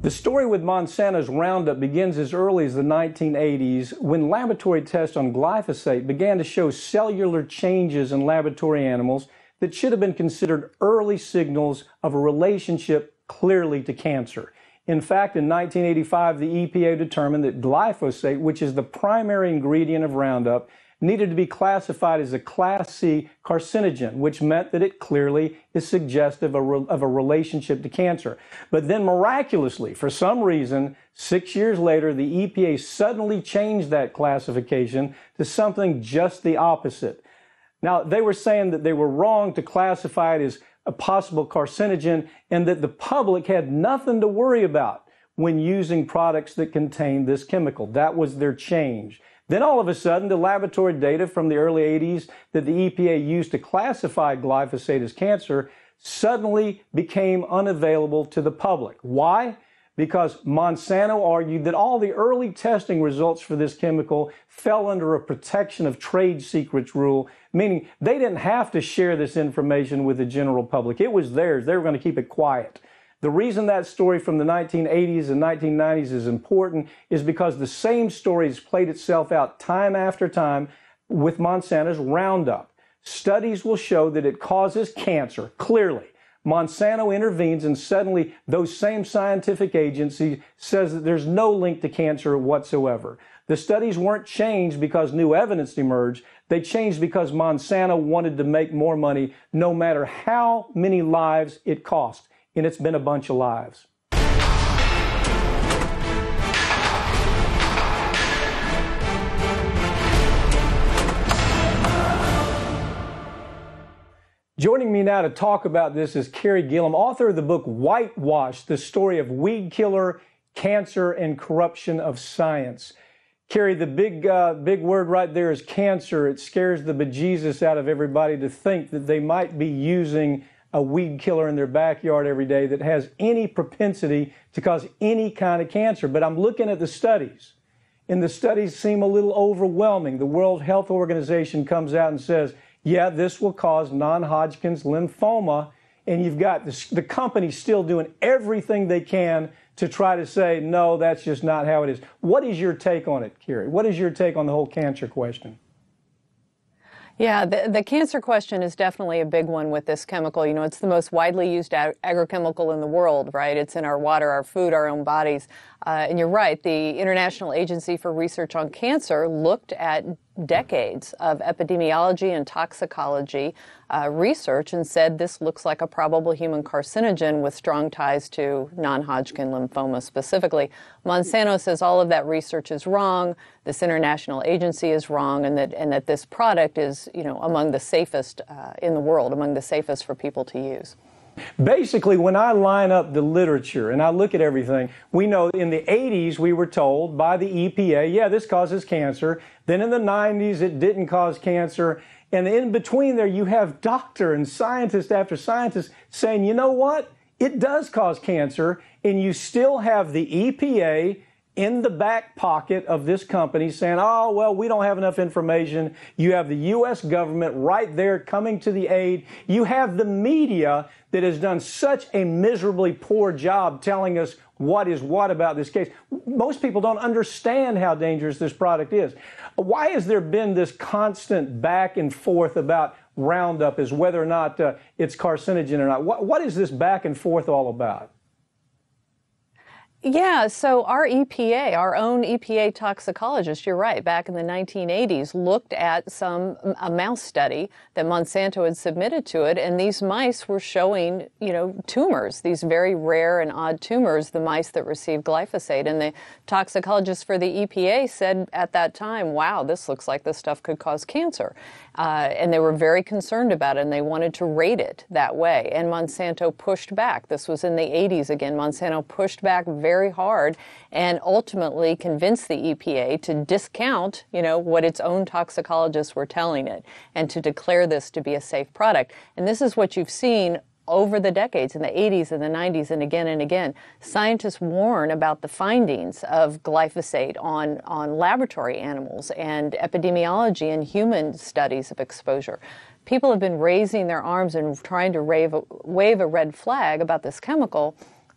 The story with Monsanto's Roundup begins as early as the 1980s when laboratory tests on glyphosate began to show cellular changes in laboratory animals that should have been considered early signals of a relationship clearly to cancer. In fact, in 1985, the EPA determined that glyphosate, which is the primary ingredient of Roundup, needed to be classified as a Class C carcinogen, which meant that it clearly is suggestive of a relationship to cancer. But then miraculously, for some reason, 6 years later, the EPA suddenly changed that classification to something just the opposite. Now, they were saying that they were wrong to classify it as a possible carcinogen and that the public had nothing to worry about when using products that contained this chemical. That was their change. Then all of a sudden, the laboratory data from the early 80s that the EPA used to classify glyphosate as cancer suddenly became unavailable to the public. Why? Because Monsanto argued that all the early testing results for this chemical fell under a protection of trade secrets rule, meaning they didn't have to share this information with the general public. It was theirs. They were going to keep it quiet. The reason that story from the 1980s and 1990s is important is because the same story has played itself out time after time with Monsanto's Roundup. Studies will show that it causes cancer, clearly. Monsanto intervenes and suddenly those same scientific agencies says that there's no link to cancer whatsoever. The studies weren't changed because new evidence emerged. They changed because Monsanto wanted to make more money no matter how many lives it cost. And it's been a bunch of lives. Joining me now to talk about this is Carey Gillam, author of the book Whitewash, the story of weed killer, cancer, and corruption of science. Carey, the big word right there is cancer. It scares the bejesus out of everybody to think that they might be using a weed killer in their backyard every day that has any propensity to cause any kind of cancer. But I'm looking at the studies, and the studies seem a little overwhelming. The World Health Organization comes out and says, yeah, this will cause non-Hodgkin's lymphoma, and you've got the company still doing everything they can to try to say, no, that's just not how it is. What is your take on it, Carey? What is your take on the whole cancer question? Yeah, the cancer question is definitely a big one with this chemical. You know, it's the most widely used agrochemical in the world, right? It's in our water, our food, our own bodies. And you're right, the International Agency for Research on Cancer looked at decades of epidemiology and toxicology research and said this looks like a probable human carcinogen with strong ties to non-Hodgkin lymphoma specifically. Monsanto says all of that research is wrong, this international agency is wrong, and that this product is, you know, among the safest in the world, among the safest for people to use. Basically, when I line up the literature and I look at everything, we know in the 80s we were told by the EPA, yeah, this causes cancer. Then in the 90s it didn't cause cancer. And in between there you have doctor and scientist after scientist saying, you know what? It does cause cancer. And you still have the EPA in the back pocket of this company saying, oh, well, we don't have enough information. You have the U.S. government right there coming to the aid. You have the media that has done such a miserably poor job telling us what is what about this case. Most people don't understand how dangerous this product is. Why has there been this constant back and forth about Roundup as whether or not it's carcinogen or not? What is this back and forth all about? Yeah, so our EPA, our own EPA toxicologist, you're right, back in the 1980s, looked at a mouse study that Monsanto had submitted to it, and these mice were showing, you know, tumors, these very rare and odd tumors, the mice that received glyphosate. And the toxicologist for the EPA said at that time, wow, this looks like this stuff could cause cancer. And they were very concerned about it, and they wanted to rate it that way. And Monsanto pushed back. This was in the 80s again. Monsanto pushed back very hard and ultimately convinced the EPA to discount, you know, what its own toxicologists were telling it and to declare this to be a safe product. And this is what you've seen over the decades, in the 80s and the 90s and again and again. Scientists warn about the findings of glyphosate on laboratory animals and epidemiology and human studies of exposure. People have been raising their arms and trying to wave a red flag about this chemical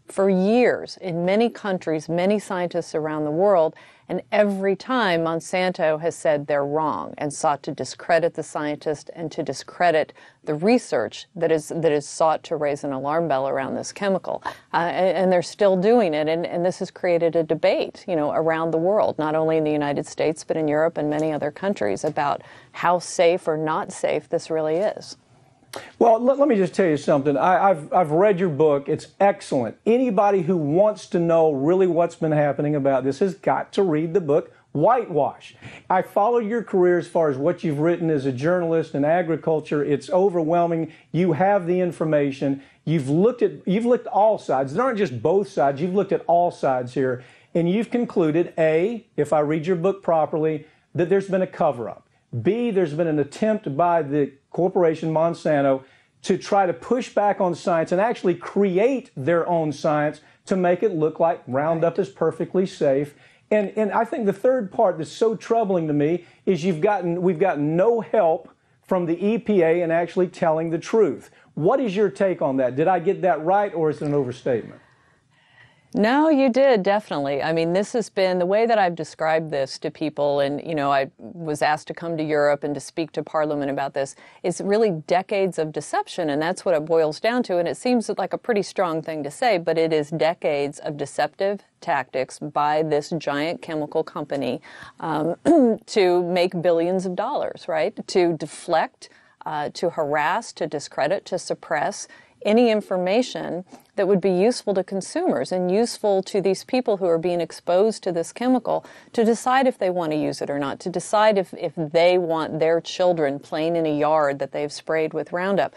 for years in many countries, many scientists around the world, and every time Monsanto has said they're wrong and sought to discredit the scientists and to discredit the research that is sought to raise an alarm bell around this chemical. And they're still doing it, and this has created a debate, around the world, not only in the United States, but in Europe and many other countries about how safe or not safe this really is. Well, let me just tell you something. I've read your book. It's excellent. Anybody who wants to know really what's been happening about this has got to read the book Whitewash. I followed your career as far as what you've written as a journalist in agriculture. It's overwhelming. You have the information. You've looked at all sides. There aren't just both sides. You've looked at all sides here, and you've concluded, A, if I read your book properly, that there's been a cover-up. B, there's been an attempt by the corporation Monsanto to try to push back on science and actually create their own science to make it look like Roundup is perfectly safe. And I think the third part that's so troubling to me is we've gotten no help from the EPA in actually telling the truth. What is your take on that? Did I get that right, or is it an overstatement? No, you did, definitely. I mean, this has been the way that I've described this to people, and, I was asked to come to Europe and to speak to Parliament about this. It's really decades of deception, and that's what it boils down to. And it seems like a pretty strong thing to say, but it is decades of deceptive tactics by this giant chemical company to make billions of dollars, right? To deflect, to harass, to discredit, to suppress any information that would be useful to consumers and useful to these people who are being exposed to this chemical to decide if they want to use it or not, to decide if they want their children playing in a yard that they've sprayed with Roundup.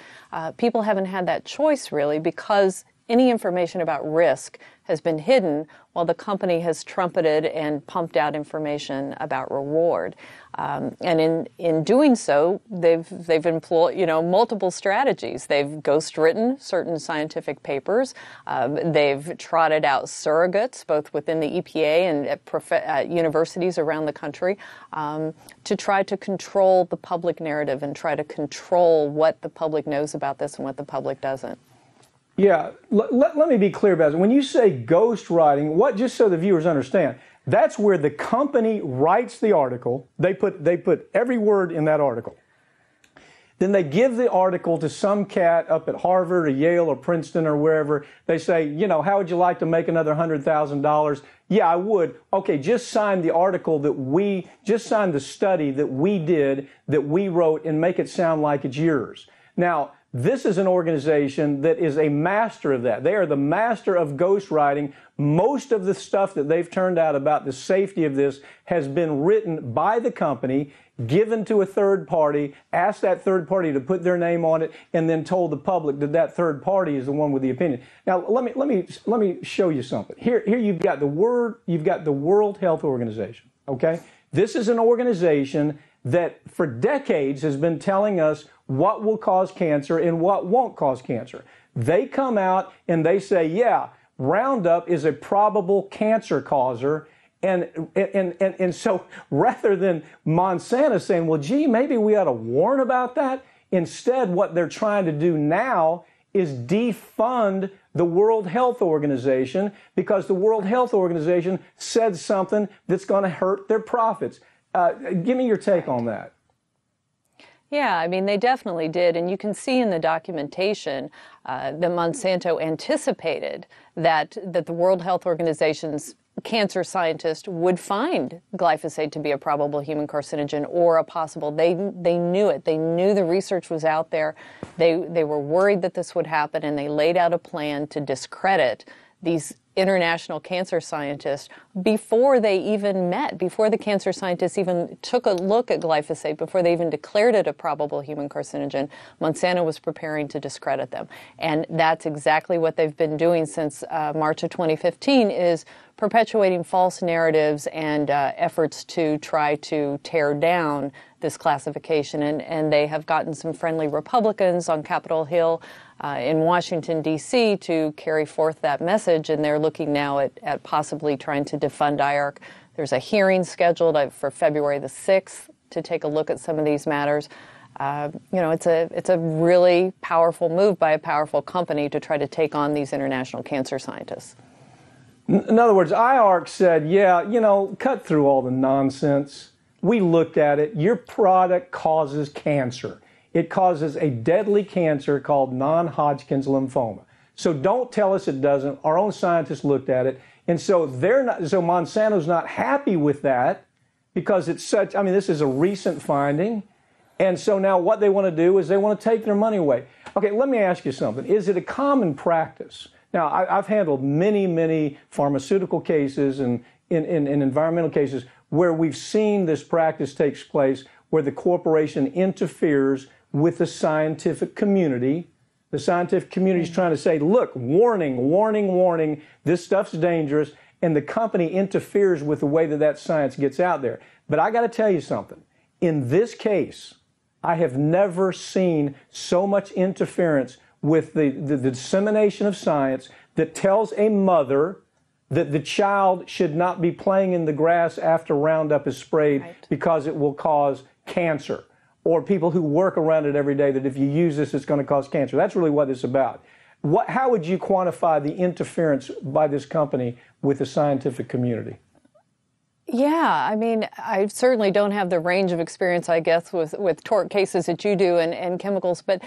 People haven't had that choice, really, because any information about risk has been hidden while the company has trumpeted and pumped out information about reward. And in doing so, they've employed multiple strategies. They've ghostwritten certain scientific papers. They've trotted out surrogates, both within the EPA and at universities around the country, to try to control the public narrative and try to control what the public knows about this and what the public doesn't. Yeah, let me be clear about it. When you say ghostwriting, just so the viewers understand, that's where the company writes the article. They put every word in that article. Then they give the article to some cat up at Harvard or Yale or Princeton or wherever. They say, how would you like to make another $100,000? Yeah, I would. Okay, just sign the article just sign the study that we did, that we wrote, and make it sound like it's yours. Now, this is an organization that is a master of that. They are the master of ghostwriting. Most of the stuff that they've turned out about the safety of this has been written by the company, given to a third party, asked that third party to put their name on it, and then told the public that third party is the one with the opinion. Now, let me show you something. Here you've got the World Health Organization. Okay, this is an organization that for decades has been telling us what will cause cancer and what won't cause cancer. They come out and they say, yeah, Roundup is a probable cancer causer. And so rather than Monsanto saying, well, gee, maybe we ought to warn about that, instead what they're trying to do now is defund the World Health Organization because the World Health Organization said something that's going to hurt their profits. Give me your take on that. Yeah, I mean, they definitely did. And you can see in the documentation that Monsanto anticipated that the World Health Organization's cancer scientist would find glyphosate to be a probable human carcinogen or a possible. They knew it. They knew the research was out there. They were worried that this would happen, and they laid out a plan to discredit these international cancer scientists before they even met, before the cancer scientists even took a look at glyphosate, before they even declared it a probable human carcinogen. Monsanto was preparing to discredit them. And that's exactly what they've been doing since March of 2015, is perpetuating false narratives and efforts to try to tear down this classification. And they have gotten some friendly Republicans on Capitol Hill in Washington, D.C. to carry forth that message, and they're looking now at possibly trying to defund IARC. There's a hearing scheduled for February the 6th to take a look at some of these matters. It's a really powerful move by a powerful company to try to take on these international cancer scientists. In other words, IARC said, yeah, cut through all the nonsense. We looked at it. Your product causes cancer. It causes a deadly cancer called non-Hodgkin's lymphoma. So don't tell us it doesn't. Our own scientists looked at it. And so so Monsanto's not happy with that because it's this is a recent finding. And so now what they want to do is they want to take their money away. Okay, let me ask you something. Is it a common practice? Now, I've handled many pharmaceutical cases and in environmental cases where we've seen this practice takes place, where the corporation interferes with the scientific community. The scientific community is trying to say, look, warning, this stuff's dangerous, and the company interferes with the way that science gets out there. But I got to tell you something. In this case, I have never seen so much interference with the dissemination of science that tells a mother that the child should not be playing in the grass after Roundup is sprayed because it will cause cancer, or people who work around it every day that if you use this, it's going to cause cancer. That's really what it's about. How would you quantify the interference by this company with the scientific community? Yeah, I certainly don't have the range of experience, I guess, with tort cases that you do and chemicals, but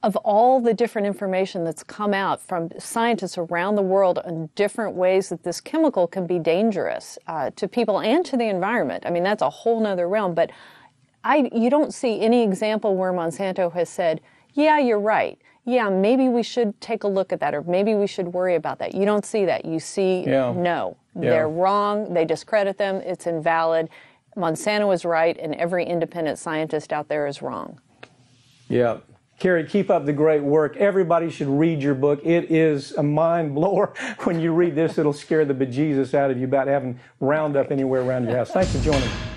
of all the different information that's come out from scientists around the world on different ways that this chemical can be dangerous to people and to the environment, that's a whole nother realm. But you don't see any example where Monsanto has said, yeah, you're right. Yeah, maybe we should take a look at that, or maybe we should worry about that. You don't see that. You see, no, they're wrong. They discredit them. It's invalid. Monsanto is right, and every independent scientist out there is wrong. Yeah. Carrie, keep up the great work. Everybody should read your book. It is a mind blower. When you read this, it'll scare the bejesus out of you about having Roundup anywhere around your house. Thanks for joining me.